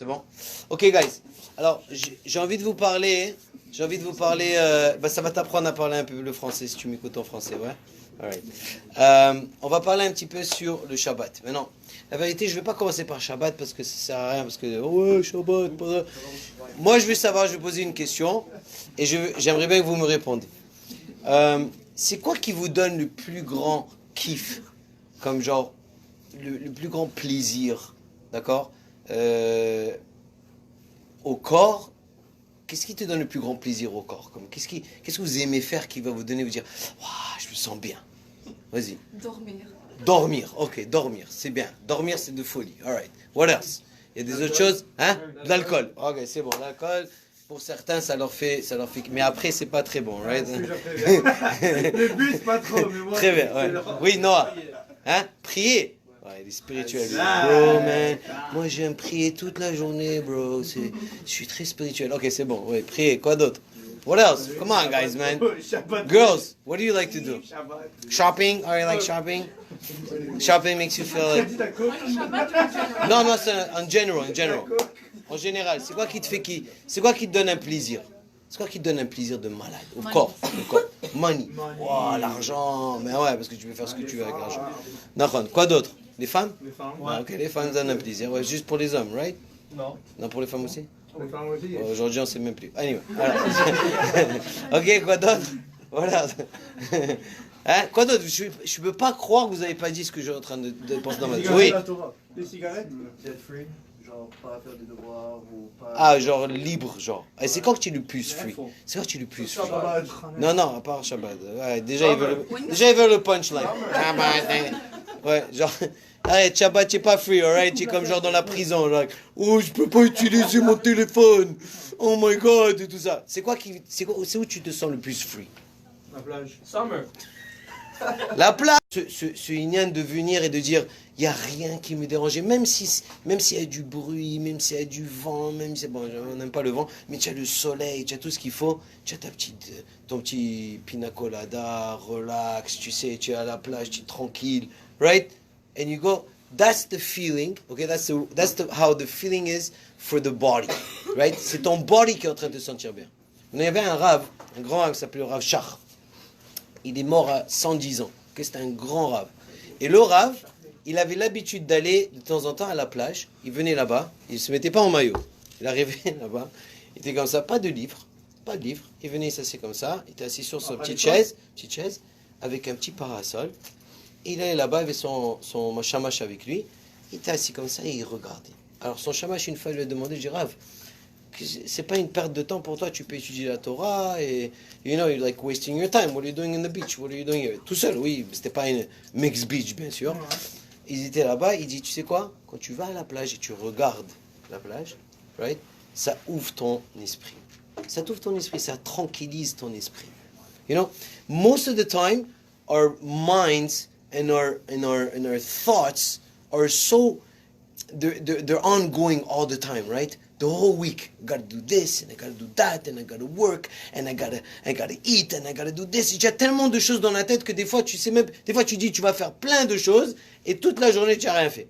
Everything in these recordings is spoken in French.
C'est bon? Ok, guys. Alors, j'ai envie de vous parler. Ça va t'apprendre à parler un peu le français si tu m'écoutes en français, ouais? Alright. On va parler un petit peu sur le Shabbat. Maintenant, la vérité, je ne vais pas commencer par Shabbat parce que ça sert à rien. Parce que, ouais, Shabbat. Moi, je veux savoir, je vais poser une question et j'aimerais bien que vous me répondiez. C'est quoi qui vous donne le plus grand kiff? Comme genre, le plus grand plaisir, d'accord? Au corps, qu'est-ce qui te donne le plus grand plaisir au corps? Qu'est-ce que vous aimez faire qui va vous dire, waouh, je me sens bien? Vas-y. Dormir, ok, dormir, c'est bien. Dormir, c'est de folie. Alright. What else? Il y a des autres choses? Hein? De l'alcool. Ok, c'est bon. L'alcool, pour certains, ça leur fait. Mais après, c'est pas très bon, right? Le but, c'est pas trop, mais moi. Très bien, ouais. Oui, Noah. Hein? Prier. Ouais, il est spirituel. Bro, man. Moi, j'aime prier toute la journée, bro. Je suis très spirituel. Ok, c'est bon. Oui, prier. Quoi d'autre? What else? Come on, guys, man. Girls, what do you like to do? Shopping? Are you like shopping? Shopping makes you feel like... Non, c'est en general. En général, c'est quoi qui te donne un plaisir? C'est quoi qui te donne un plaisir de malade? Au corps. Money. Oh, l'argent. Mais ouais, parce que tu peux faire ce que tu veux avec l'argent. D'accord. Quoi d'autre? Les femmes? Les femmes. Ouais. Ok, les femmes donnent un plaisir. Ouais, juste pour les hommes, right? Non. Non, pour les femmes aussi? Pour les femmes aussi. Aujourd'hui, on ne sait même plus. Anyway. Voilà. Ok, quoi d'autre? Voilà. Hein? Quoi d'autre? Je ne peux pas croire que vous n'avez pas dit ce que je suis en train de penser dans ma tête. Oui. Les cigarettes? Jet free. Genre, pas faire des devoirs ou pas... Ah, genre libre, genre. Et c'est quand que tu es le plus free? C'est quand que tu es le plus free? Non, à part Shabbat. Ouais, déjà, il veut le punchline. Shabbat. Ouais, genre... Arrête, Shabbat, tu n'es pas free, alright? Tu es comme genre dans la prison, genre... Oh, je peux pas utiliser mon téléphone. Oh my God, et tout ça. C'est où tu te sens le plus free? La plage. Summer. La plage. Ce ignan de venir et de dire, il n'y a rien qui me dérangeait, même s'il y a du bruit, même s'il y a du vent, même si, bon, on n'aime pas le vent, mais tu as le soleil, tu as tout ce qu'il faut, tu as ton petit pina colada, relax, tu sais, tu es à la plage, tu es tranquille, right? And you go, that's the feeling, okay, how the feeling is for the body, right? C'est ton body qui est en train de te sentir bien. Il y avait un grand rave qui s'appelait le Rav Shach. Il est mort à 110 ans. Okay, c'était un grand rave. Et le rave, il avait l'habitude d'aller de temps en temps à la plage. Il venait là-bas, il ne se mettait pas en maillot. Il arrivait là-bas, il était comme ça, pas de livre. Il venait s'asseoir comme ça, il était assis sur sa petite chaise, avec un petit parasol. Et il allait là-bas avec son shamash avec lui. Il était assis comme ça et il regardait. Alors son shamash, une fois, il lui a demandé, je dis, Rav, c'est pas une perte de temps pour toi, tu peux étudier la Torah et you're like wasting your time. What are you doing in the beach? What are you doing here? Tout seul, oui, c'était pas une mixed beach, bien sûr. Ils étaient là-bas, il dit, tu sais quoi? Quand tu vas à la plage et tu regardes la plage, right? Ça ouvre ton esprit. Ça tranquillise ton esprit. You know, most of the time, our minds and our thoughts are so, they're ongoing all the time, right? The whole week, I gotta do this, and I gotta do that, and I gotta work, and I gotta eat, and I gotta do this. Il y a tellement de choses dans la tête que des fois, tu sais même, des fois tu dis, tu vas faire plein de choses, et toute la journée, tu n'as rien fait.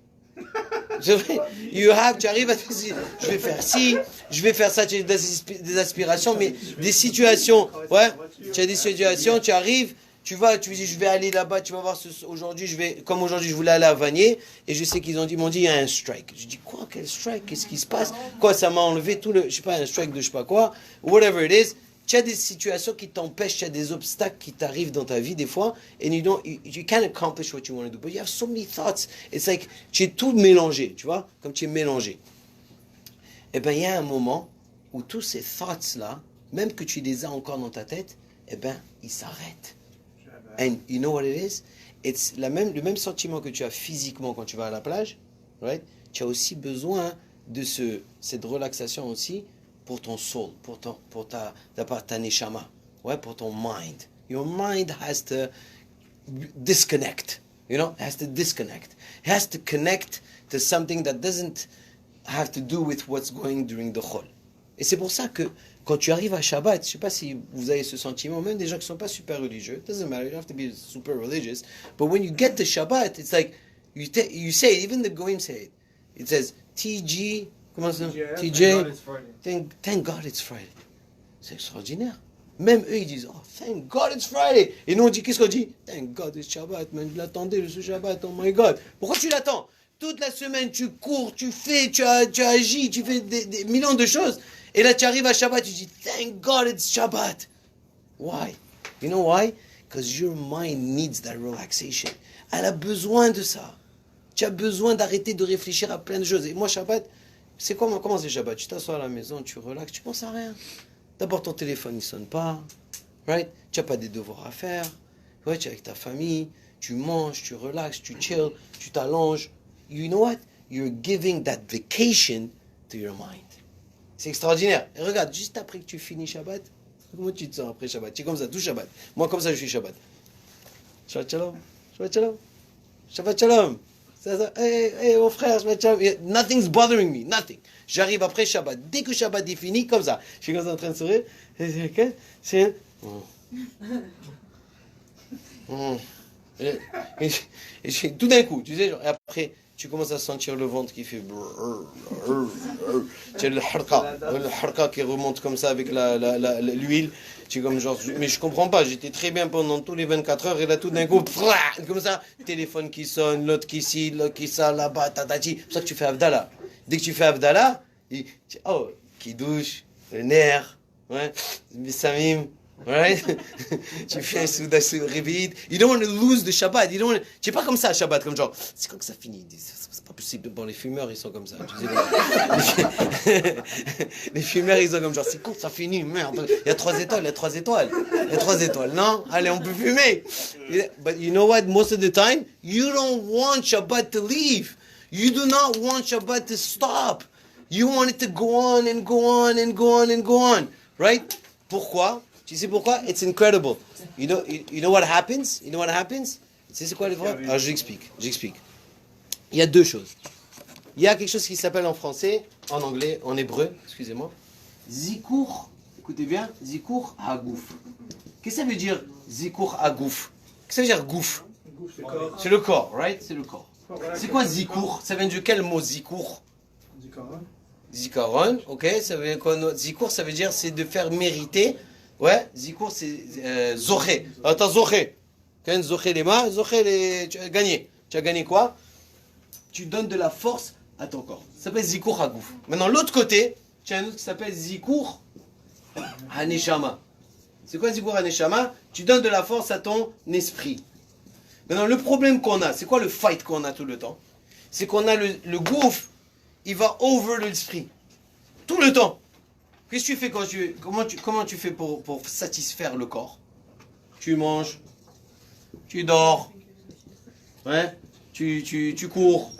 C'est vrai. Tu arrives à te dire, je vais faire ci, je vais faire ça, tu as des aspirations, mais des situations, ouais, tu as des situations, tu arrives, tu dis, je vais aller là-bas, tu vas voir, aujourd'hui, comme aujourd'hui, je voulais aller à Vanier, et je sais qu'ils m'ont dit, il y a un strike. Je dis, quoi, quel strike? Qu'est-ce qui se passe? Quoi, ça m'a enlevé je sais pas, un strike de je sais pas quoi, whatever it is. Tu as des situations qui t'empêchent, tu as des obstacles qui t'arrivent dans ta vie des fois, and you can't accomplish what you want to do, but you have so many thoughts. It's like, tu es tout mélangé, tu vois, comme tu es mélangé. Eh bien, il y a un moment où tous ces thoughts-là, même que tu les as encore dans ta tête, eh bien, ils s'arrêtent. And you know what it is? It's le même sentiment que tu as physiquement quand tu vas à la plage, right? Tu as aussi besoin de cette relaxation aussi pour ton soul, pour ta neshama, ouais, pour ton mind. Your mind has to disconnect, you know? It has to disconnect. It has to connect to something that doesn't have to do with what's going during the chol. Et c'est pour ça que quand tu arrives à Shabbat, je ne sais pas si vous avez ce sentiment, même des gens qui ne sont pas super religieux, it doesn't matter, you don't have to be super religious, but when you get to Shabbat, it's like, you say it, even the Goyim say it. It says, TG Comment ça? TJ. TJ. Thank God it's Friday. C'est extraordinaire. Même eux, ils disent, oh, thank God it's Friday. Et nous, on dit, qu'est-ce qu'on dit? Thank God it's Shabbat, man. Je l'attendais, ce Shabbat, oh my God. Pourquoi tu l'attends? Toute la semaine, tu cours, tu fais, tu agis, tu fais des millions de choses. Et là, tu arrives à Shabbat, tu dis, thank God it's Shabbat. Why? You know why? Because your mind needs that relaxation. Elle a besoin de ça. Tu as besoin d'arrêter de réfléchir à plein de choses. Et moi, Shabbat, c'est comment c'est Shabbat? Tu t'assois à la maison, tu relaxes, tu penses à rien. D'abord, ton téléphone, il ne sonne pas. Right? Tu n'as pas des devoirs à faire. Ouais, tu es avec ta famille, tu manges, tu relaxes, tu chill, tu t'allonges. You know what? You're giving that vacation to your mind. C'est extraordinaire. Et regarde, juste après que tu finis Shabbat, comment tu te sens après Shabbat? Tu es comme ça, tout Shabbat. Moi, comme ça, je suis Shabbat. Shabbat Shalom. Shabbat Shalom. Shabbat Shalom. Hey, mon frère, Shabbat Shalom. Nothing's bothering me. Nothing. J'arrive après Shabbat. Dès que Shabbat est fini, comme ça. Je suis comme ça en train de sourire. C'est et tout d'un coup, tu sais, genre, et après, tu commences à sentir le ventre qui fait... Tu as le harka qui remonte comme ça avec l'huile. Tu es comme genre... Mais je comprends pas, j'étais très bien pendant tous les 24 heures et là tout d'un coup, comme ça, téléphone qui sonne, l'autre qui ici, l'autre qui ça, là-bas, tatati. C'est pour ça que tu fais Avdallah. Dès que tu fais Avdallah, qui douche, le nerf, ouais, Samim, right? Tu fais un souda réveillé. You don't want to lose the Shabbat. Tu n'es pas comme ça à Shabbat, comme genre, c'est quand que ça finit? C'est pas possible. Bon, les fumeurs, ils sont comme ça. Tu sais, les fumeurs, ils sont comme genre, c'est quand ça finit? Merde. Il y a 3 étoiles, il y a 3 étoiles. Il y a 3 étoiles. Non? Allez, on peut fumer. But you know what? Most of the time, you don't want Shabbat to leave. You do not want Shabbat to stop. You want it to go on and go on and go on and go on. Right? Pourquoi? Tu sais pourquoi? It's incredible. You know what happens? You know what happens? Tu sais c'est quoi les phrases? Alors j'explique. Il y a 2 choses. Il y a quelque chose qui s'appelle en français, en anglais, en hébreu, excusez-moi, Zikur, écoutez bien, Zikur Hagouf. Qu'est-ce que ça veut dire Zikur Hagouf? Qu'est-ce que ça veut dire gouf? C'est le corps, right? C'est le corps. C'est quoi Zikur? Ça vient de quel mot Zikur? Zikaron, ok, ça veut dire quoi? Zikur, ça veut dire c'est de faire mériter. Ouais, Zikur c'est Zoré. Attends, Zoré. Quand Zoré les mains, Zoré tu as gagné. Tu as gagné quoi? Tu donnes de la force à ton corps. Ça s'appelle Zikur Hagouf. Maintenant, l'autre côté, tu as un autre qui s'appelle Zikur Haneshama. C'est quoi Zikur Haneshama? Tu donnes de la force à ton esprit. Maintenant, le problème qu'on a, c'est quoi le fight qu'on a tout le temps? C'est qu'on a le gouffre, il va over l'esprit. Tout le temps. Qu'est-ce que tu fais comment tu fais pour satisfaire le corps? Tu manges, tu dors, ouais, tu cours,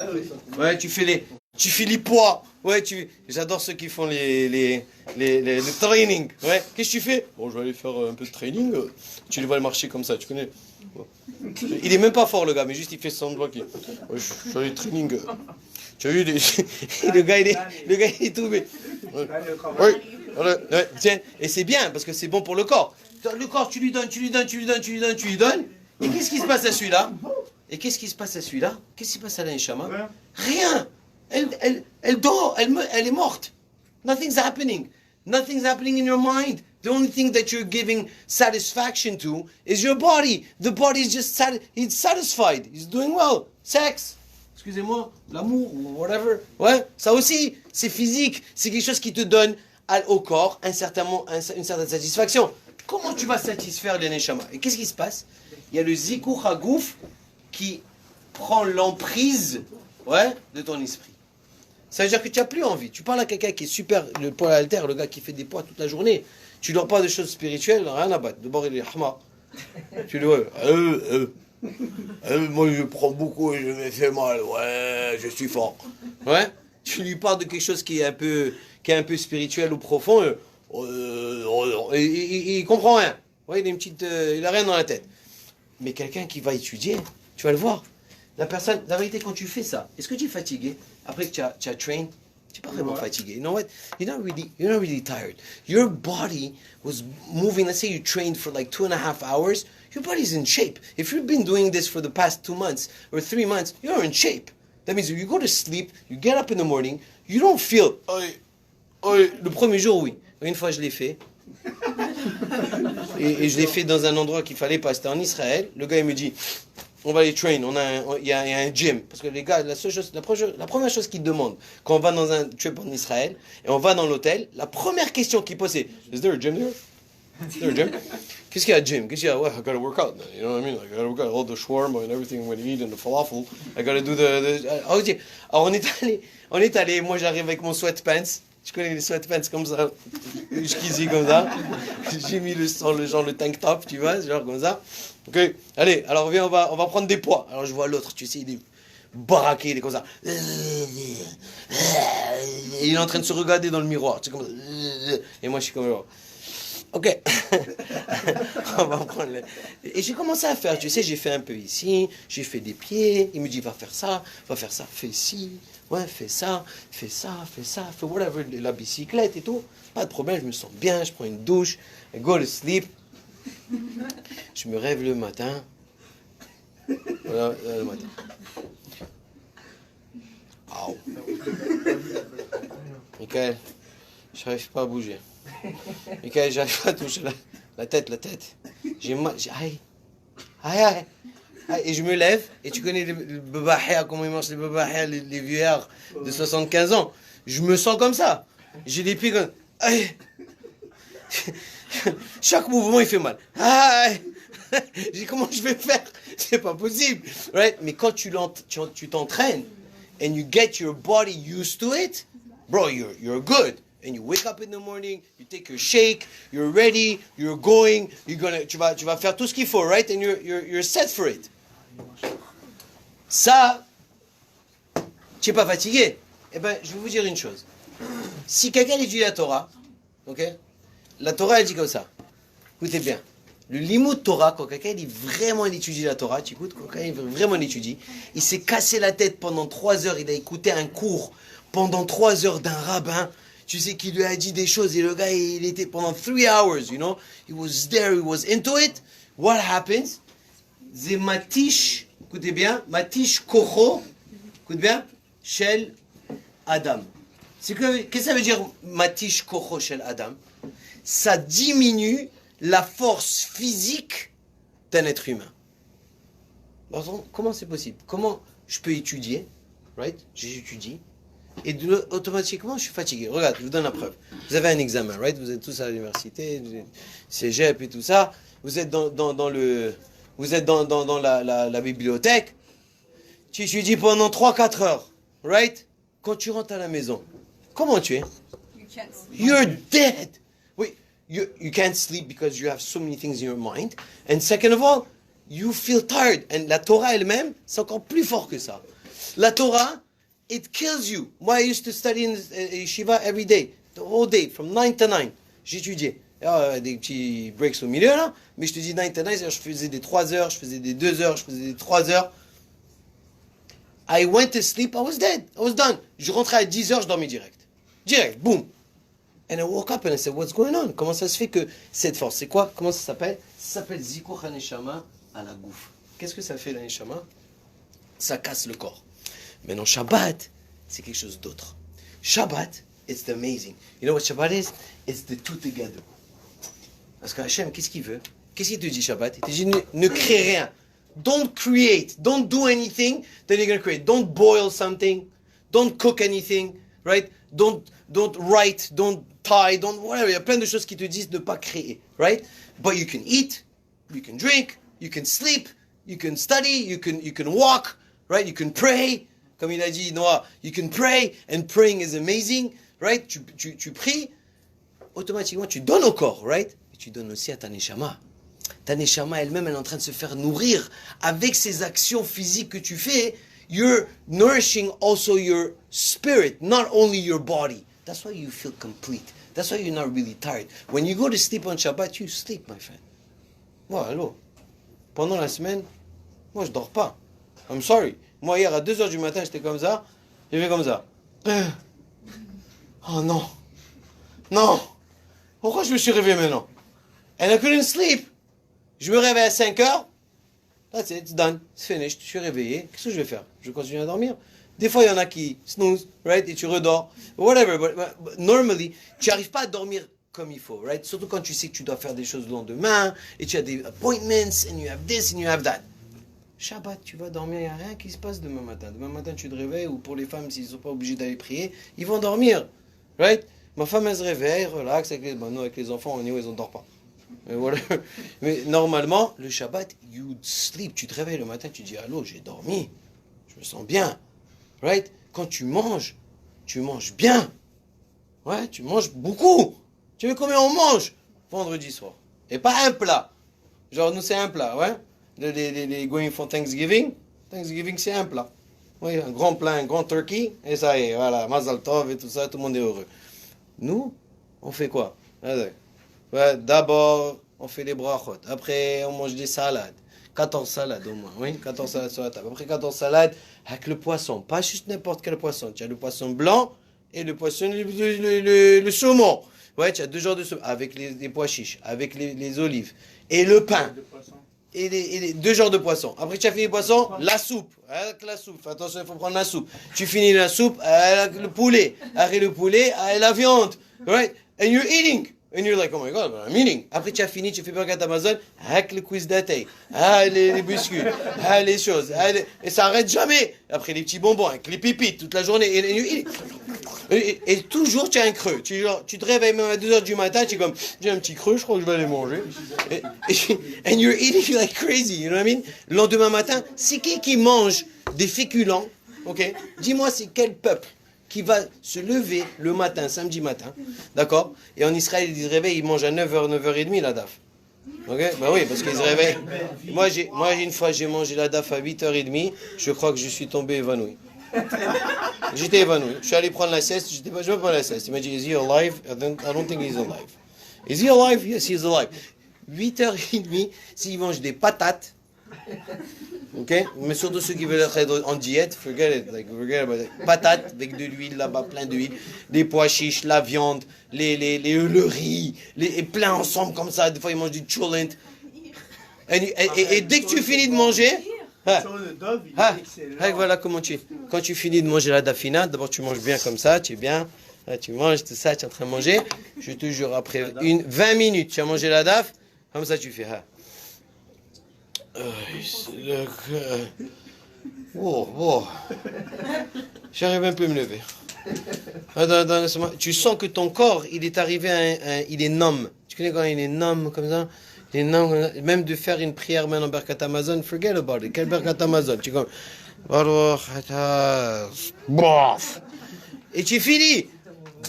ouais, tu fais les poids, ouais, j'adore ceux qui font le training, ouais. Qu'est-ce que tu fais? Bon, je vais aller faire un peu de training. Tu les vois marcher comme ça, tu connais? Il est même pas fort le gars, mais juste il fait son doigt qui. Ouais, je fais le training. Tu as vu le gars il est tombé. Ouais, tiens, et c'est bien parce que c'est bon pour le corps. Le corps, tu lui donnes. Et qu'est-ce qui se passe à celui-là? Qu'est-ce qui se passe à l'Aneshama? Rien. Elle dort, elle est morte. Nothing's happening. Nothing's happening in your mind. The only thing that you're giving satisfaction to is your body. The body is just it's satisfied. It's doing well. Sex. Excusez-moi, l'amour ou whatever. Ouais, ça aussi, c'est physique. C'est quelque chose qui te donne au corps une certaine satisfaction. Comment tu vas satisfaire les neshama? Et qu'est-ce qui se passe? Il y a le zikur hagouf qui prend l'emprise, ouais, de ton esprit. Ça veut dire que tu n'as plus envie. Tu parles à quelqu'un qui est super, le poids à l'haltère, le gars qui fait des poids toute la journée. Tu ne leur parles de choses spirituelles, rien à battre. D'abord, il est hama. Tu lui vois, moi je prends beaucoup et je me fais mal, ouais, je suis fort. Ouais. Tu lui parles de quelque chose qui est un peu spirituel ou profond, et il comprend rien. Ouais, il a rien dans la tête. Mais quelqu'un qui va étudier, tu vas le voir. La vérité, quand tu fais ça, est-ce que tu es fatigué après que tu as train? Tu n'es pas vraiment fatigué. You know what? You're not really tired. Your body was moving. Let's say you trained for like 2.5 hours. Your body's in shape. If you've been doing this for the past 2 months or 3 months, you're in shape. That means if you go to sleep, you get up in the morning, You don't feel, le premier jour, oui. Une fois, je l'ai fait. Et je l'ai fait dans un endroit qu'il fallait pas. C'était en Israël. Le gars, il me dit, on va les train. Il y a un gym. Parce que les gars, la première chose qu'ils demandent quand on va dans un trip en Israël et on va dans l'hôtel, la première question qu'ils posent, c'est, is there a gym there? Is there a gym? Qu'est-ce qu'il y a, gym? Qu'est-ce qu'il y a? Well, I gotta work out. You know what I mean? I gotta work out all the shawarma and everything when you eat and the falafel. I gotta do the... Alors, on est allé, moi j'arrive avec mon sweatpants. Je connais les sweatpants comme ça, jusqu'ici comme ça. J'ai mis le tank top, tu vois, genre comme ça. Ok, allez, alors viens, on va prendre des poids. Alors je vois l'autre, tu sais, il est baraqué, il est comme ça. Et il est en train de se regarder dans le miroir, tu sais, comme ça. Et moi je suis comme genre, ok, on va prendre Et j'ai commencé à faire, tu sais, j'ai fait un peu ici, j'ai fait des pieds. Il me dit, va faire ça, fais ci. Ouais, fais ça, fais whatever, la bicyclette et tout. Pas de problème, je me sens bien, je prends une douche, I go to sleep. Je me rêve le matin. Voilà, le matin. Waouh. Michael, j'arrive pas à bouger. Michael, j'arrive pas à toucher la tête. J'ai mal, aïe. Et je me lève, et tu connais les babahia, comment ils mangent les babahia, les vieillards de 75 ans. Je me sens comme ça. J'ai des pieds comme... Aïe. Chaque mouvement, il fait mal. Aïe. J'ai comment je vais faire? C'est pas possible. Right? Mais quand tu t'entraînes, and you get your body used to it, bro, you're good. And you wake up in the morning, you take your shake, you're ready, you're going, tu vas faire tout ce qu'il faut, right? And you're set for it. Ça, tu n'es pas fatigué. Eh bien, je vais vous dire une chose. Si quelqu'un étudie la Torah, ok? La Torah, elle dit comme ça. Écoutez bien. Le limud Torah, quand quelqu'un il étudie la Torah, tu écoutes, quand quelqu'un vraiment l'étudie, il s'est cassé la tête pendant 3 heures, il a écouté un cours pendant 3 heures d'un rabbin, tu sais, qui lui a dit des choses, et le gars, il était pendant 3 hours, you know, he was there, he was into it. What happens? C'est matish, écoutez bien, matish kocho, écoute bien, shel Adam. Qu'est-ce que ça veut dire matish kocho shel Adam? Ça diminue la force physique d'un être humain. Alors, comment c'est possible? Comment je peux étudier, right? J'étudie, et automatiquement je suis fatigué. Regarde, je vous donne la preuve. Vous avez un examen, right? Vous êtes tous à l'université, cégep et tout ça. Vous êtes dans la bibliothèque. Tu étudies pendant 3-4 heures, right? Quand tu rentres à la maison, comment tu es? You're dead. Oui, you can't sleep because you have so many things in your mind. And second of all, you feel tired. And la Torah elle-même, c'est encore plus fort que ça. La Torah, it kills you. Moi, I used to study in yeshiva every day, the whole day, from 9 to 9. J'étudiais. Des petits breaks au milieu, là. Mais je te dis 9 to 9, je faisais des 3 heures, je faisais des 2 heures, je faisais des 3 heures. I went to sleep, I was dead. I was done. Je rentrais à 10 heures, je dormais direct. Direct, boom. And I woke up and I said, what's going on? Comment ça se fait que cette force, c'est quoi? Comment ça s'appelle? Ça s'appelle Zikuch HaNeshama à la gouffre. Qu'est-ce que ça fait, la Neshama? Ça casse le corps. Maintenant, Shabbat, c'est quelque chose d'autre. Shabbat, it's amazing. You know what Shabbat is? It's the two together. Parce que Hachem, qu'est-ce qu'il veut? Qu'est-ce qu'il te dit, Shabbat? Il te dit, ne crée rien. Don't create. Don't do anything that you're going to create. Don't boil something. Don't cook anything. Right? Don't write. Don't tie. Don't whatever. Il y a plein de choses qui te disent de ne pas créer. Right? But you can eat. You can drink. You can sleep. You can study. You can walk. Right? You can pray. Comme il a dit, Noah, you can pray. And praying is amazing. Right? Tu pries. Automatiquement, tu donnes au corps. Right? Et tu donnes aussi à ta neshama. Ta neshama elle-même, elle est en train de se faire nourrir avec ces actions physiques que tu fais. You're nourishing also your spirit, not only your body. That's why you feel complete. That's why you're not really tired. When you go to sleep on Shabbat, you sleep, my friend. Moi, allô. Pendant la semaine, moi, je dors pas. I'm sorry. Moi, hier, à 2h du matin, j'étais comme ça. J'ai fait comme ça. Oh non. Non. Pourquoi je me suis réveillé maintenant? And I couldn't sleep. Je me réveille à 5h. That's it, it's done. It's finished. Je suis réveillé. Qu'est-ce que je vais faire? Je continue à dormir? Des fois, il y en a qui snooze, right, et tu redors. Whatever, but normally, tu n'arrives pas à dormir comme il faut, right? Surtout quand tu sais que tu dois faire des choses le lendemain, et tu as des appointments, and you have this, and you have that. Shabbat, tu vas dormir, il n'y a rien qui se passe demain matin. Demain matin, tu te réveilles, ou pour les femmes, s'ils ne sont pas obligés d'aller prier, ils vont dormir, right? Ma femme, elle se réveille, relax, nous, avec les enfants, ils ne dorment pas. Mais, voilà. Mais normalement, le Shabbat, you sleep, tu te réveilles le matin, tu dis, allô, j'ai dormi, je me sens bien, right? Quand tu manges bien, ouais, tu manges beaucoup. Tu veux combien on mange vendredi soir? Et pas un plat. Genre, nous, c'est un plat, ouais? Les going for Thanksgiving, c'est un plat. Oui, un grand plat, un grand turkey, et ça y est, voilà, Mazal Tov et tout ça, tout le monde est heureux. Nous, on fait quoi? Ouais, d'abord, on fait les brachot. Après, on mange des salades. 14 salades au moins, oui, 14 salades sur la table. Après 14 salades, avec le poisson. Pas juste n'importe quel poisson. Tu as le poisson blanc et le poisson, le saumon. Ouais, tu as 2 genres de saumon. Avec les pois chiches, avec les olives. Et le pain. Et les 2 genres de poissons. Après, tu as fini les poissons, la soupe. Avec la soupe. Attention, il faut prendre la soupe. Tu finis la soupe avec le poulet. Après le poulet, avec la viande. Right? And you're eating. And you're like, oh my God, I'm eating. Après, tu as fini, tu fais Birkat Amazon avec le quiz d'atay, les biscuits, les choses. Et ça n'arrête jamais. Après, les petits bonbons avec les pipites toute la journée. Et toujours, tu as un creux. Tu te réveilles même à 2h du matin, tu es comme, j'ai un petit creux, je crois que je vais aller manger. And you're eating like crazy, you know what I mean? Le lendemain matin, c'est qui mange des féculents, ok? Dis-moi, c'est quel peuple qui va se lever le matin, samedi matin, d'accord? Et en Israël, ils se réveillent, ils mangent à 9h, 9h30 la daf. Ok? Ben oui, parce qu'ils se réveillent. Moi, une fois, j'ai mangé la daf à 8h30, je crois que je suis tombé évanoui. J'étais évanoui. Je suis allé prendre la sieste, je vais prendre la sieste. Il m'a dit, is he alive? I don't think he's alive. Is he alive? Yes, he's alive. 8h30, s'ils mangent des patates, ok, mais surtout ceux qui veulent être en diète, forget it, patates avec de l'huile là-bas, plein d'huile, des pois chiches, la viande, le riz, et plein ensemble comme ça. Des fois ils mangent du chulent. Et dès que tu finis de manger, voilà comment quand tu finis de manger la dafina, d'abord tu manges bien comme ça, tu es bien, tu manges tout ça, tu es en train de manger. Je te jure, après 20 minutes, tu as mangé la daf, comme ça tu fais. J'arrive même plus à me lever. Attends, tu sens que ton corps, il est arrivé il est numb. Tu connais quand il est numb comme ça? Il est numb comme ça. Même de faire une prière maintenant Birkat Amazon, forget about it. Quel Birkat Amazon? Tu es comme et tu finis.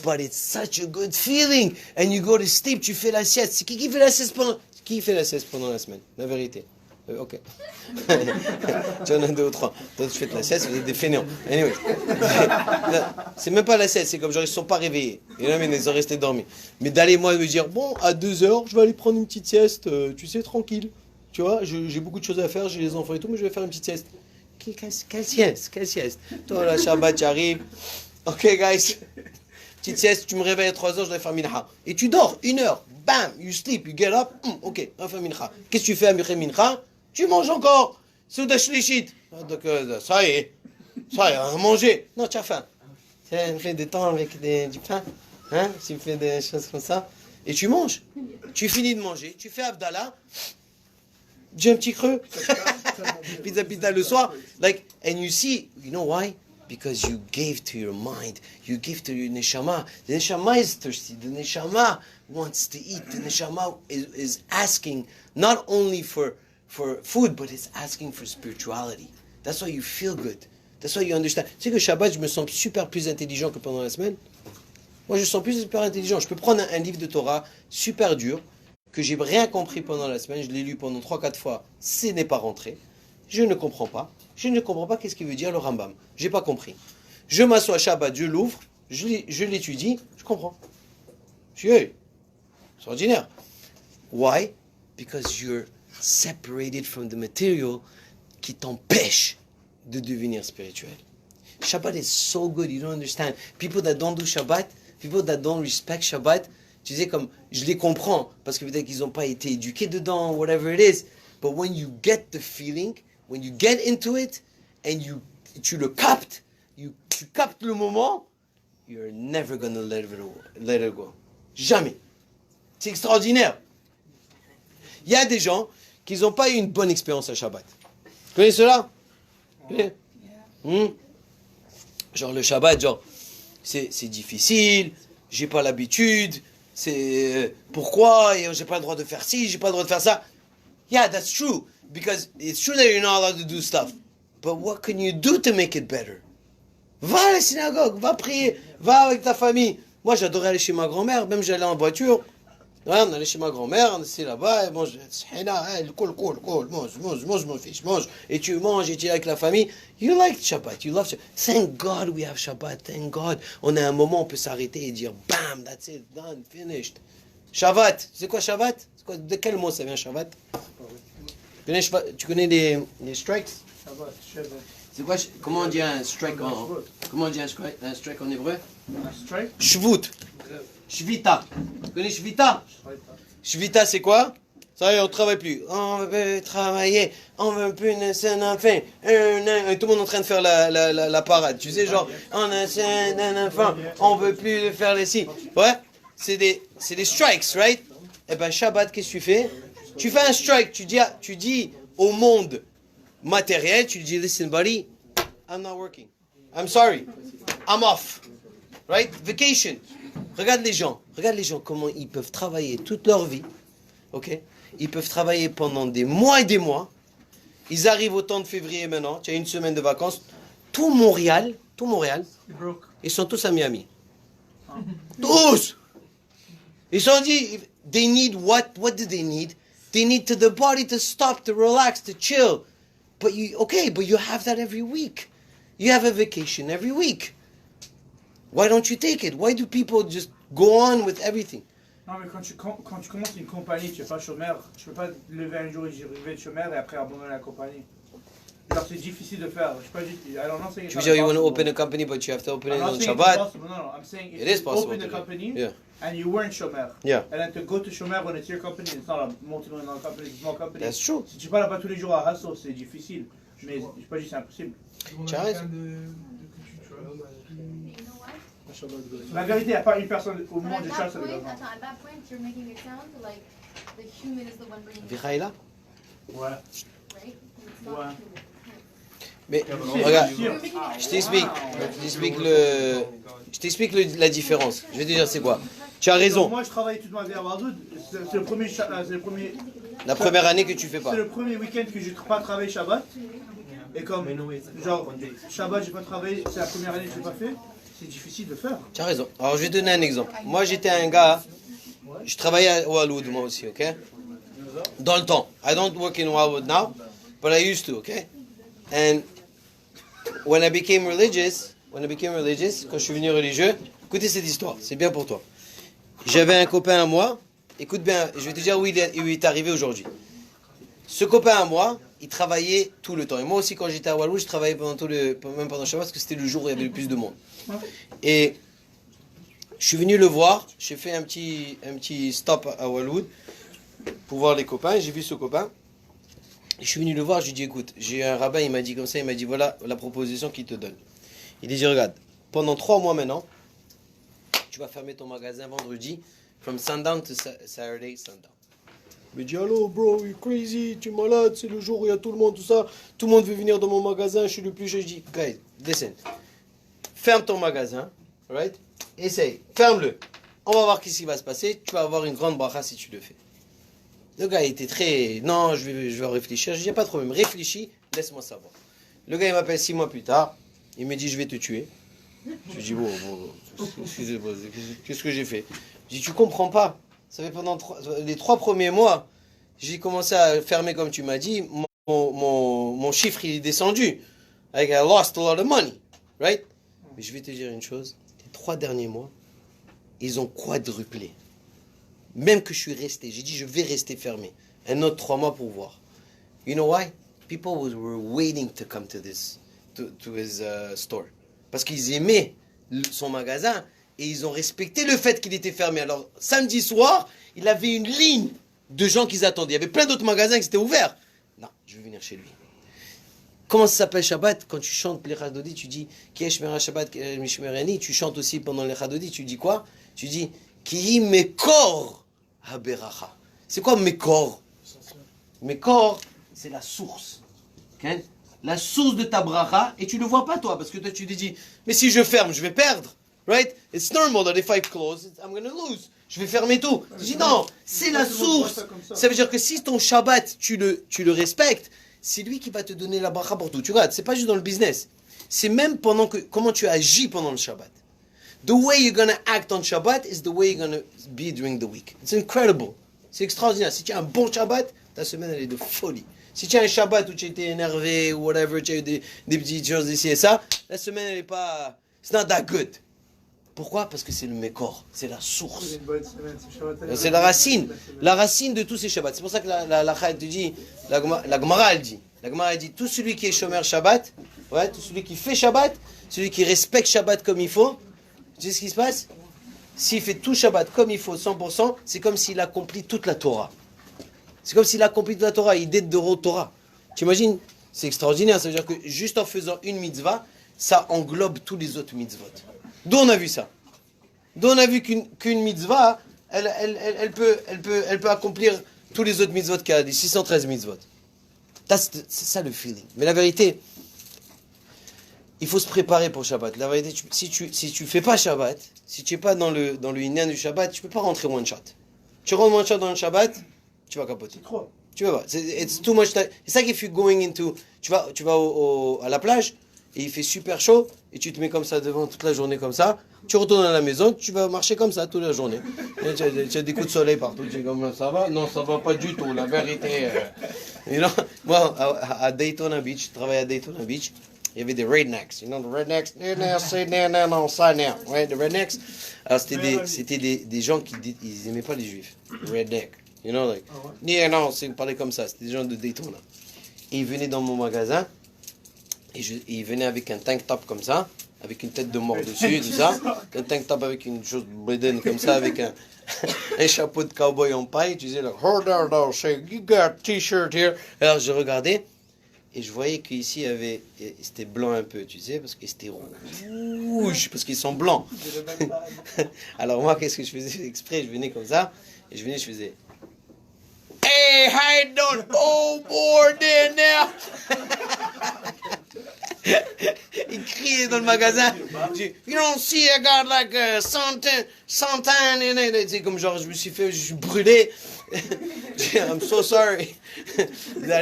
But it's such a good feeling. And you go to sleep, tu fais la sieste. C'est qui fait la sieste pendant la semaine? La vérité. Ok. Tu en as 2 ou 3. Toi, tu fais de la sieste, vous êtes des fainéants. Anyway. C'est même pas la sieste, c'est comme genre ils ne sont pas réveillés. Et là, ils sont restés dormis. Mais d'aller, moi, me dire, bon, à 2h, je vais aller prendre une petite sieste, tu sais, tranquille. Tu vois, j'ai beaucoup de choses à faire, j'ai les enfants et tout, mais je vais faire une petite sieste. Quelle sieste? Toi, la Shabbat, tu arrives. Ok, guys. Petite sieste, tu me réveilles à 3h, je vais faire mincha. Et tu dors 1 heure. Bam, you sleep, you get up. Ok, on va faire mincha. Qu'est-ce que tu fais après mincha? Tu manges encore. Souda shlishit. Donc, ça y est, on va manger. Non, tu as faim. Tu fais des temps avec du pain. Hein? Tu fais des choses comme ça. Et tu manges. Tu finis de manger. Tu fais Abdallah. J'ai un petit creux. pizza le soir. Like, and you see, you know why? Because you gave to your mind, you give to your neshama. The neshama is thirsty. The neshama wants to eat. The neshama is asking not only for food, but it's asking for spirituality. That's why you feel good. That's why you understand. Tu sais que Shabbat, je me sens super plus intelligent que pendant la semaine. Moi, je me sens plus super intelligent. Je peux prendre un livre de Torah super dur, que j'ai rien compris pendant la semaine. Je l'ai lu pendant 3-4 fois. Ce n'est pas rentré. Je ne comprends pas. Je ne comprends pas qu'est-ce qu'il veut dire le Rambam. J'ai pas compris. Je m'assois à Shabbat, je l'ouvre, je l'étudie, je comprends. Je suis, hey, c'est ordinaire. Why? Because you're separated from the material qui t'empêche de devenir spirituel. Shabbat is so good, you don't understand. People that don't do Shabbat, people that don't respect Shabbat, tu sais, comme, je les comprends, parce que peut-être qu'ils n'ont pas été éduqués dedans, whatever it is. But when you get the feeling, when you get into it, and tu le captes, tu captes le moment, you're never gonna let it go. Jamais. C'est extraordinaire. Il y a des gens qui n'ont pas eu une bonne expérience à Shabbat. Vous connaissez cela? Genre le Shabbat, genre, c'est difficile, j'ai pas l'habitude, c'est pourquoi, et j'ai pas le droit de faire ci, j'ai pas le droit de faire ça. Yeah, that's true, because it's true that you're not allowed to do stuff. But what can you do to make it better? Va à la synagogue, va prier, va avec ta famille. Moi, j'adorais aller chez ma grand-mère, même j'allais en voiture. Ouais, on allait chez ma grand-mère, on était là-bas, et mange, mange, mon fils, mange. Et tu manges, et tu es avec la famille. You like Shabbat, you love Shabbat. Thank God we have Shabbat, thank God. On a un moment, on peut s'arrêter et dire, bam, that's it, done, finished. Shabbat, c'est quoi Shabbat? De quel mot ça vient, Shabbat? Tu connais les strikes? Shabbat. C'est quoi, comment on dit un strike comment on dit un strike en hébreu? Un strike? Shvut. Shvita. Tu connais Shvita? Shvita, c'est quoi? Ça y est, on ne travaille plus. On veut travailler. On veut plus une scène enfant. Et tout le monde est en train de faire la parade. Tu sais, genre, on a une scène enfant. On veut plus faire les ci. Ouais? C'est des strikes, right? Eh ben, Shabbat, qu'est-ce que tu fais? Tu fais un strike. Tu dis au monde matériel, tu dis, listen, buddy, I'm not working. I'm sorry. I'm off. Right? Vacation. Regarde les gens, comment ils peuvent travailler toute leur vie, ok? Ils peuvent travailler pendant des mois et des mois. Ils arrivent au temps de février maintenant, tu as une semaine de vacances. Tout Montréal, ils sont tous à Miami. Tous! Ils sont dit, they need what? What do they need? They need the body to stop, to relax, to chill. But you have that every week. You have a vacation every week. Why don't you take it? Why do people just go on with everything? Non, mais quand tu commences une compagnie, tu n'es pas chômeur. Tu ne peux pas te lever un jour et dire, je vais être chômeur et après abandonner la compagnie. Alors, c'est difficile de faire. Je peux pas dire, I don't know, tu veux dire, you want to open a company, but you have to open it on Shabbat? No, I'm saying it is possible. Open a company, yeah. And you weren't chômeur. Yeah. And then to go to chômeur when it's your company, it's not a multi-million company, it's a small company. That's true. Si tu parles pas tous les jours à hustle, c'est difficile. Mais je peux pas dire c'est impossible. Tu as raison. La vérité, il n'y a pas une personne au monde de chasse sur le gouvernement. At that point, you're making it sound like the human is the one bringing it, Vicha est là? Ouais. right? It's not Ouais. human. Mais C'est regarde, sûr. je t'explique la différence. Je vais te dire c'est quoi. Tu as raison. Moi, je travaille toute ma vie à Wildwood. C'est le premier. La première année que tu fais pas. C'est le premier week-end que j'ai pas travaillé Shabbat. Et comme, genre, Shabbat, j'ai pas travaillé, c'est la première année que j'ai pas fait. C'est difficile de faire. Tu as raison. Alors je vais te donner un exemple. Moi j'étais un gars, je travaillais à Wildwood moi aussi, ok? Dans le temps. I don't work in Wildwood now, but I used to, ok? And when I became religious, quand je suis devenu religieux, écoutez cette histoire, c'est bien pour toi. J'avais un copain à moi, écoute bien, je vais te dire où il est arrivé aujourd'hui. Ce copain à moi, il travaillait tout le temps. Et moi aussi, quand j'étais à Wildwood, je travaillais même pendant Shabbat, parce que c'était le jour où il y avait le plus de monde. Et je suis venu le voir, j'ai fait un petit stop à Wildwood pour voir les copains, j'ai vu ce copain. Et je suis venu le voir, je lui ai dit, écoute, j'ai un rabbin, il m'a dit comme ça, il m'a dit, voilà la proposition qu'il te donne. Il dit, regarde, pendant 3 mois maintenant, tu vas fermer ton magasin vendredi, from sundown to Saturday, sundown. Il me dit, allô bro, you're crazy, tu es malade, c'est le jour où il y a tout le monde, tout ça. Tout le monde veut venir dans mon magasin, je suis le plus cher. Je dis, guys, listen, ferme ton magasin, right? Essaye, ferme-le. On va voir qu'est-ce qui va se passer, tu vas avoir une grande bracha si tu le fais. Le gars il était très, non, je vais réfléchir. Je dis, il n'y a pas de problème, réfléchis, laisse-moi savoir. Le gars il m'appelle 6 mois plus tard, il me dit, je vais te tuer. Je lui dis, bon, excusez-moi, qu'est-ce que j'ai fait? Je dis, tu comprends pas. Ça fait pendant les 3 premiers mois, j'ai commencé à fermer comme tu m'as dit. Mon chiffre il est descendu. Like I lost a lot of money, right? Mais je vais te dire une chose. Les 3 derniers mois, ils ont quadruplé. Même que je suis resté, j'ai dit je vais rester fermé. Un autre 3 mois pour voir. You know why? People were waiting to come to his store. Parce qu'ils aimaient son magasin. Et ils ont respecté le fait qu'il était fermé. Alors, samedi soir, il avait une ligne de gens qui attendaient. Il y avait plein d'autres magasins qui étaient ouverts. Non, je vais venir chez lui. Comment ça s'appelle Shabbat? Quand tu chantes les Chadodi, tu dis Ki Shmera Shabbat, Mishmerani. Tu chantes aussi pendant les Chadodi, tu dis quoi? Tu dis Ki Mekor Haberacha. C'est quoi Mekor? Mekor, c'est la source. Okay? La source de ta bracha, et tu ne le vois pas toi, parce que toi tu te dis, mais si je ferme, je vais perdre. Right? It's normal that if I close, I'm going to lose. Je vais fermer tout. Tu dis non, c'est la source. Ça veut dire que si ton Shabbat, tu le respectes, c'est lui qui va te donner la bracha pour tout. Tu regardes, c'est pas juste dans le business. C'est même comment tu agis pendant le Shabbat. The way you're going to act on Shabbat is the way you're going to be during the week. It's incredible. C'est extraordinaire. Si tu as un bon Shabbat, ta semaine elle est de folie. Si tu as un Shabbat où tu étais énervé ou whatever, tu as eu des petites choses ici et ça, la semaine elle est pas... It's not that good. Pourquoi? Parce que c'est le Mekor, c'est la source. C'est la racine de tous ces Shabbats. C'est pour ça que la Chayat te dit, la Gemara elle dit, tout celui qui est Shomer Shabbat, ouais, tout celui qui fait Shabbat, celui qui respecte Shabbat comme il faut, tu sais ce qui se passe? S'il fait tout Shabbat comme il faut, 100%, c'est comme s'il accomplit toute la Torah. C'est comme s'il accomplit toute la Torah, il est de Torah. Tu imagines? C'est extraordinaire, ça veut dire que juste en faisant une mitzvah, ça englobe tous les autres mitzvot. D'où on a vu ça? D'où on a vu qu'une mitzvah, elle peut accomplir tous les autres mitzvot qu'il y a, les 613 mitzvot. C'est ça le feeling. Mais la vérité, il faut se préparer pour Shabbat. La vérité, si tu fais pas Shabbat, si tu n'es pas dans le inyan du Shabbat, tu peux pas rentrer one shot. Tu rentres one shot dans le Shabbat, tu vas capoter. Tu vas pas. It's too much time. C'est ça qu'il faut going into. Tu vas à la plage et il fait super chaud et tu te mets comme ça devant toute la journée comme ça. Tu retournes à la maison, tu vas marcher comme ça toute la journée. Tu as des coups de soleil partout. Tu es comme ça va? Non, ça va pas du tout. La vérité. Moi, à Daytona Beach, je travaillais à Daytona Beach. Il y avait des rednecks. You know, the rednecks. Non, ça, non. Ouais, the rednecks. Alors, c'était des gens qui ils aimaient pas les juifs. Redneck. You know, like. Non, c'est parler comme ça. C'était des gens de Daytona. Et ils venaient dans mon magasin. Et ils venaient avec un tank top comme ça, avec une tête de mort dessus, tout ça. Un tank top avec une chose bredden comme ça, avec un chapeau de cowboy en paille. Tu disais, like, you got a t-shirt here. Alors je regardais et je voyais qu'ici c'était blanc un peu, tu sais, parce que c'était rouge, parce qu'ils sont blancs. Alors moi, qu'est-ce que je faisais exprès? Je venais comme ça et je faisais. Hey, how you doing? Oh, boy, there now. Il criait dans le magasin. You don't see, I got like a suntan. C'est comme genre, je suis brûlé. I'm so sorry. I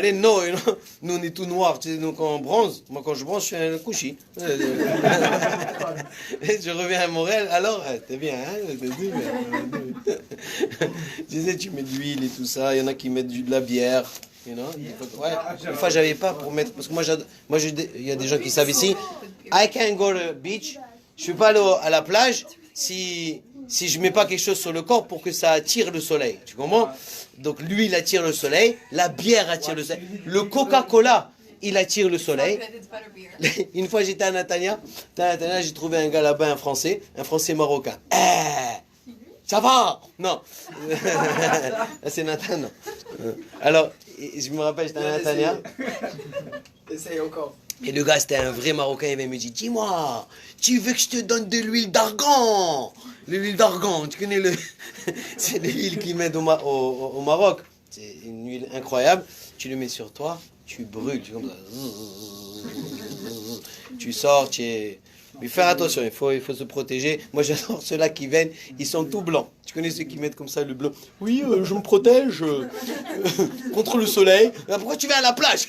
didn't know, you know. Nous, on est tout noirs, tu sais, donc on bronze. Moi, quand je bronze, je suis un couchi. Je reviens à Montréal, alors, t'es bien, hein? Tu sais, tu mets de l'huile et tout ça. Il y en a qui mettent de la bière. You know? Ouais. Une fois, j'avais pas pour mettre. Parce que moi, il y a des gens qui savent ici. I can't go to the beach. Je ne peux pas aller à la plage si je ne mets pas quelque chose sur le corps pour que ça attire le soleil. Tu comprends? Donc, l'huile attire le soleil. La bière attire le soleil. Le Coca-Cola, il attire le soleil. Une fois, j'étais à Natania. J'ai trouvé un gars là-bas, un Français marocain. Ça va? Non. C'est Nathan, non. Alors, je me rappelle, j'étais à Natania. Essaye encore. Et le gars, c'était un vrai Marocain. Il me dit, dis-moi, tu veux que je te donne de l'huile d'argan? L'huile d'argan, tu connais c'est l'huile qu'ils mettent au Maroc. C'est une huile incroyable. Tu le mets sur toi, tu brûles. Tu comme ça. Tu sors, Mais faire attention, il faut se protéger. Moi, j'adore ceux-là qui viennent, ils sont tout blancs. Tu connais ceux qui mettent comme ça le blanc? Oui, je me protège contre le soleil. Pourquoi tu vas à la plage?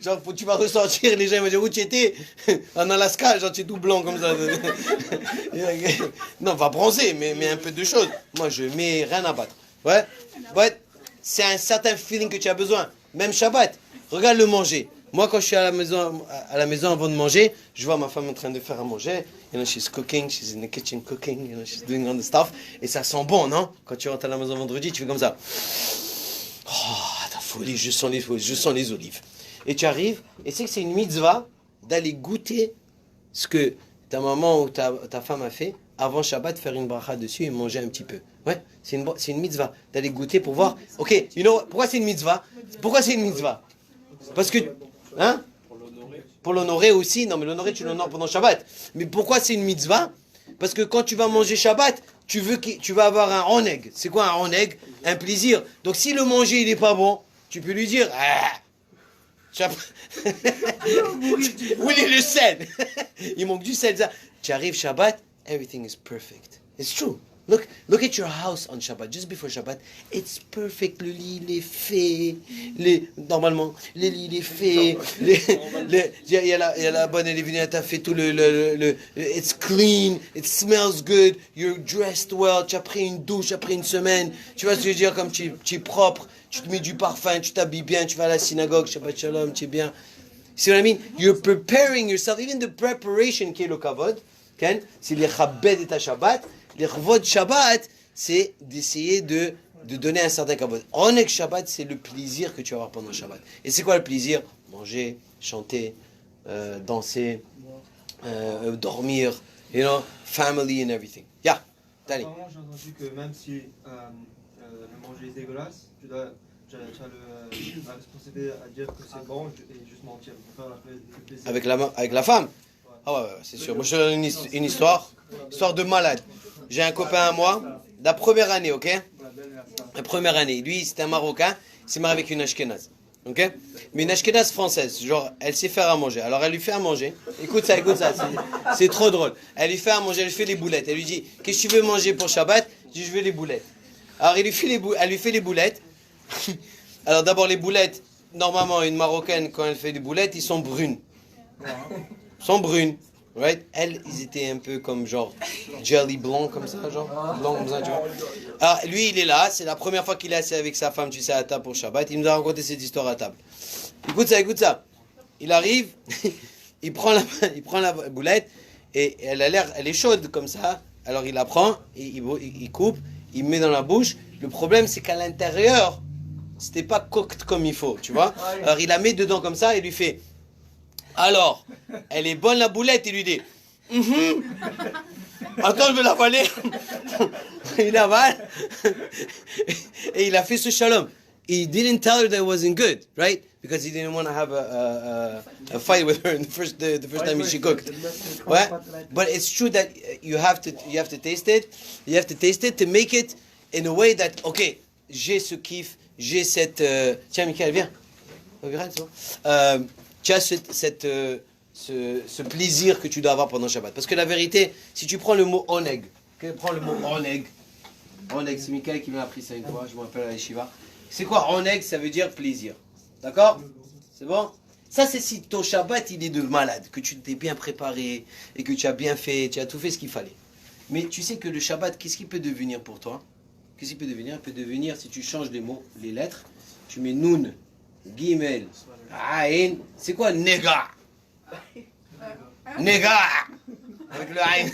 Genre, tu vas ressortir, les gens ils vont dire où tu étais? En Alaska, genre tu es tout blanc comme ça. Non, va bronzer, mais un peu de choses. Moi, je mets rien à battre. Ouais, c'est un certain feeling que tu as besoin. Même Shabbat, regarde le manger. Moi, quand je suis à la maison avant de manger, je vois ma femme en train de faire à manger. You know, she's cooking, she's in the kitchen cooking, you know, she's doing all the stuff. Et ça sent bon, non? Quand tu rentres à la maison vendredi, tu fais comme ça. Oh, ta folie, je sens les olives. Et tu arrives, et c'est que c'est une mitzvah d'aller goûter ce que ta maman ou ta femme a fait avant Shabbat, faire une bracha dessus et manger un petit peu. Ouais, c'est une mitzvah d'aller goûter pour voir. Ok, you know, pourquoi c'est une mitzvah? Pourquoi c'est une mitzvah? Parce que, hein? Pour l'honorer aussi. Non, mais l'honorer, tu l'honores pendant Shabbat. Mais pourquoi c'est une mitzvah? Parce que quand tu vas manger Shabbat, tu vas avoir un oneg. C'est quoi un oneg? Un plaisir. Donc si le manger, il n'est pas bon, tu peux lui dire, où est le sel? Il manque du sel. Ça. Tu arrives Shabbat, everything is perfect. It's true. Look at your house on Shabbat. Just before Shabbat, it's perfect. Le lit, il est fait. Normalement, le lit, il est fait. Il y a la bonne, elle est venue, elle t'a fait tout it's clean, it smells good, you're dressed well, tu as pris une douche après une semaine. Tu vois ce que je veux dire, comme tu es propre, tu te mets du parfum, tu t'habilles bien, tu vas à la synagogue, Shabbat Shalom, tu es bien. See what I mean? You're preparing yourself, even the preparation qui est le kavod, c'est les chabed et ta Shabbat. Les chvod Shabbat, c'est d'essayer de donner un certain kavod. Oneg Shabbat, c'est le plaisir que tu vas avoir pendant Shabbat. Et c'est quoi le plaisir? Manger, chanter, danser, dormir, family and everything. Yeah, Danny. Apparemment, j'ai entendu que même si le manger est dégueulasse, tu as la responsabilité à dire que c'est bon et juste mentir pour faire le plaisir. Avec la femme? Ah ouais, c'est sûr. Moi, je te donne une histoire de malade. J'ai un copain à moi, la première année, ok? La première année. Lui, c'était un Marocain, il s'est marié avec une Ashkénaze, ok? Mais une Ashkénaze française, genre, elle sait faire à manger. Alors, elle lui fait à manger. Écoute ça, c'est trop drôle. Elle lui fait à manger, elle lui fait les boulettes. Elle lui dit, qu'est-ce que tu veux manger pour Shabbat? Je dis, je veux les boulettes. Alors, elle lui fait les boulettes. Alors, d'abord, les boulettes, normalement, une Marocaine, quand elle fait des boulettes, ils sont brunes. Sont brunes, right? Elles, ils étaient un peu comme genre jelly blanc comme ça, genre blanc comme ça, tu vois. Alors lui, il est là, c'est la première fois qu'il est assis avec sa femme, tu sais, à table pour Shabbat. Il nous a raconté cette histoire à table. Écoute ça. Il arrive, il prend la boulette et elle est chaude comme ça. Alors il la prend, il coupe, il met dans la bouche. Le problème, c'est qu'à l'intérieur, c'était pas cooked comme il faut, tu vois. Alors il la met dedans comme ça et lui fait. Alors, elle est bonne la boulette, il lui dit. Attends, je vais l'avaler. Il avale. Et il a fait ce shalom. He didn't tell her that it wasn't good, right? Because he didn't want to have a fight with her in the first time she cooked. Ouais? But it's true that you have to taste it. You have to taste it to make it in a way that, okay, j'ai ce kiff, j'ai cette... Tiens, Michael, viens. Tu as ce plaisir que tu dois avoir pendant Shabbat. Parce que la vérité, si tu prends le mot oneg, oneg, c'est Michael qui m'a appris ça une fois, je me rappelle à la Yeshiva. C'est quoi oneg? Ça veut dire plaisir. D'accord? C'est bon? Ça, c'est si ton Shabbat, il est de malade, que tu t'es bien préparé, et que tu as bien fait, tu as tout fait ce qu'il fallait. Mais tu sais que le Shabbat, qu'est-ce qu'il peut devenir pour toi? Qu'est-ce qu'il peut devenir? Il peut devenir, si tu changes les mots, les lettres, tu mets Nun, Gimel, Aïn, c'est quoi Nega? Nega avec le Aïn.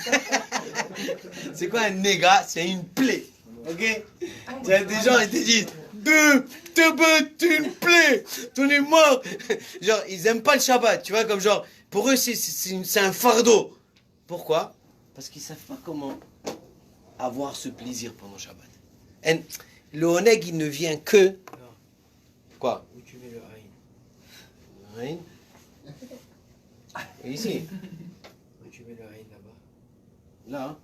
C'est quoi un Nega? C'est une plaie. Ok? Tu as des gens qui te disent t'es une plaie, t'en es mort. Genre, ils aiment pas le Shabbat, tu vois, comme genre, pour eux, c'est un fardeau. Pourquoi? Parce qu'ils savent pas comment avoir ce plaisir pendant Shabbat. Et le oneg, il ne vient que. Quoi? Où tu mets le Aïn? Aïn. Et ici. Où tu mets le Aïn là-bas? Là. Hein?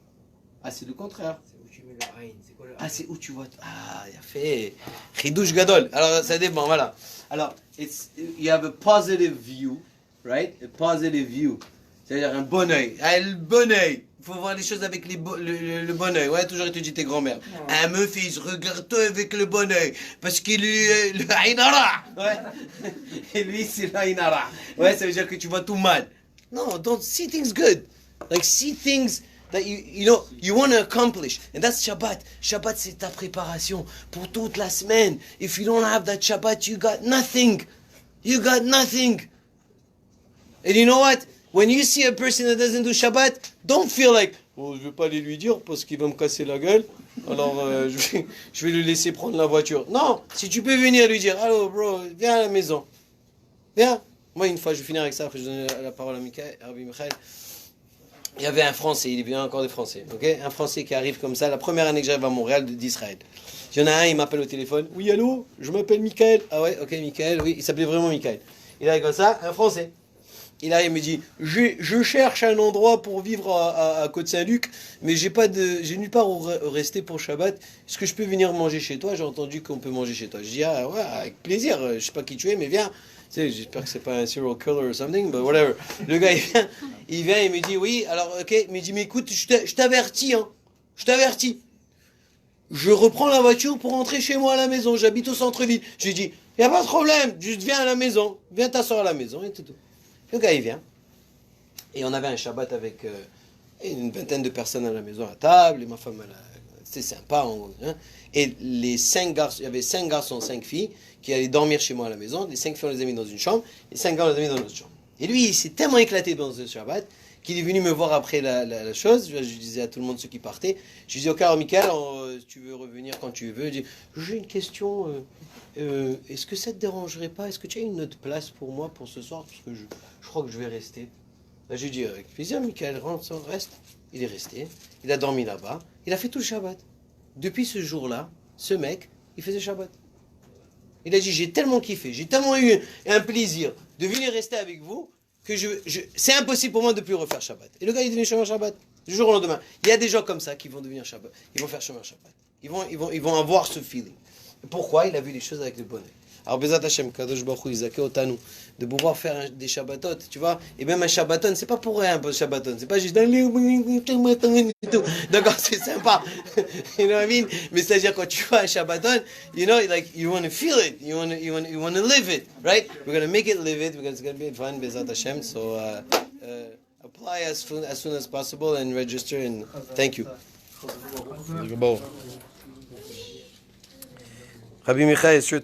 Ah, c'est le contraire. C'est où tu mets le Aïn. C'est quoi le Aïn? Ah, c'est où tu vois. Ah, il a fait. Chidouche Gadol. Alors, ça dépend, voilà. Alors, you have a positive view, right? A positive view. C'est-à-dire un bon œil. Ah, le bon œil. Il faut voir les choses avec le bon œil. Ouais, toujours, il te dit tes grands-mères. Ah, mon fils, regarde-toi avec le bon œil. Parce qu'il est le Aïnara. Ouais. Et lui, c'est l'Aïnara. Ouais, ça veut dire que tu vois tout mal. Non, don't see things good. Like, see things that you want to accomplish. And that's Shabbat. Shabbat, c'est ta préparation pour toute la semaine. If you don't have that Shabbat, you got nothing. You got nothing. And you know what? When you see a person that doesn't do Shabbat, don't feel like, oh, je vais pas aller lui dire parce qu'il va me casser la gueule. Alors, je vais le laisser prendre la voiture. Non, si tu peux venir lui dire, allô, bro, viens à la maison. Viens. Moi, une fois, je vais finir avec ça, après je donne la parole à Rabbi Michael. il y avait un Français, il vient encore des Français, ok? Un Français qui arrive comme ça, la première année que j'arrive à Montréal d'Israël. Il y en a un, il m'appelle au téléphone. Oui, allô, je m'appelle Michael. Ah ouais, ok, Michael, oui, il s'appelait vraiment Michael. Il arrive comme ça, un Français. Il arrive, il me dit, je cherche un endroit pour vivre à Côte-Saint-Luc, mais j'ai nulle part où rester pour Shabbat. Est-ce que je peux venir manger chez toi? J'ai entendu qu'on peut manger chez toi. Je dis, ah ouais, avec plaisir, je sais pas qui tu es, mais viens. Tu sais, j'espère que c'est pas un serial killer or something, but whatever. Le gars, il vient, il me dit, oui, alors, ok, il me dit, mais écoute, je t'avertis, hein, je t'avertis. Je reprends la voiture pour rentrer chez moi à la maison, j'habite au centre-ville. Je lui dis, il n'y a pas de problème, juste viens à la maison, viens t'asseoir à la maison, et tout. Le gars, il vient, et on avait un Shabbat avec une vingtaine de personnes à la maison à table, et ma femme, c'était sympa, hein. Et les 5 garçons, il y avait 5 garçons, 5 filles, qui allaient dormir chez moi à la maison. Les 5 filles, on les a mis dans une chambre, les 5 gars, on les a mis dans une autre chambre. Et lui, il s'est tellement éclaté dans ce Shabbat, qu'il est venu me voir après la chose. Je disais à tout le monde ceux qui partaient. Je lui disais, ok, alors Michael, tu veux revenir quand tu veux. Je dis, j'ai une question. Est-ce que ça te dérangerait pas? Est-ce que tu as une autre place pour moi pour ce soir? Parce que je crois que je vais rester. Là, je lui dis, avec plaisir, Michael, rentre, reste. Il est resté. Il a dormi là-bas. Il a fait tout le Shabbat. Depuis ce jour-là, ce mec, il faisait Shabbat. Il a dit, j'ai tellement kiffé, j'ai tellement eu un plaisir de venir rester avec vous, que c'est impossible pour moi de ne plus refaire Shabbat. Et le gars, il est devenu Shomer Shabbat, du jour au lendemain. Il y a des gens comme ça qui vont devenir Shabbat. Ils vont faire Shomer Shabbat. Ils vont avoir ce feeling. Pourquoi? Il a vu les choses avec le bonheur. Alors, Bezat Hashem, Kadosh Baruch Hu, Izake Otanu, de pouvoir faire des Shabbatot, tu vois. Et même un Shabbaton, c'est pas pour rien, un Shabbaton. C'est pas juste d'accord, c'est sympa. You know what I mean? Mais c'est-à-dire, quand tu fais un Shabbaton, you know, like, you want to feel it. You want to live it, right? We're going to make it live it, because it's going to be fun, Bezat Hashem. So, apply as soon as possible and register, and thank you. Rabbi Michael,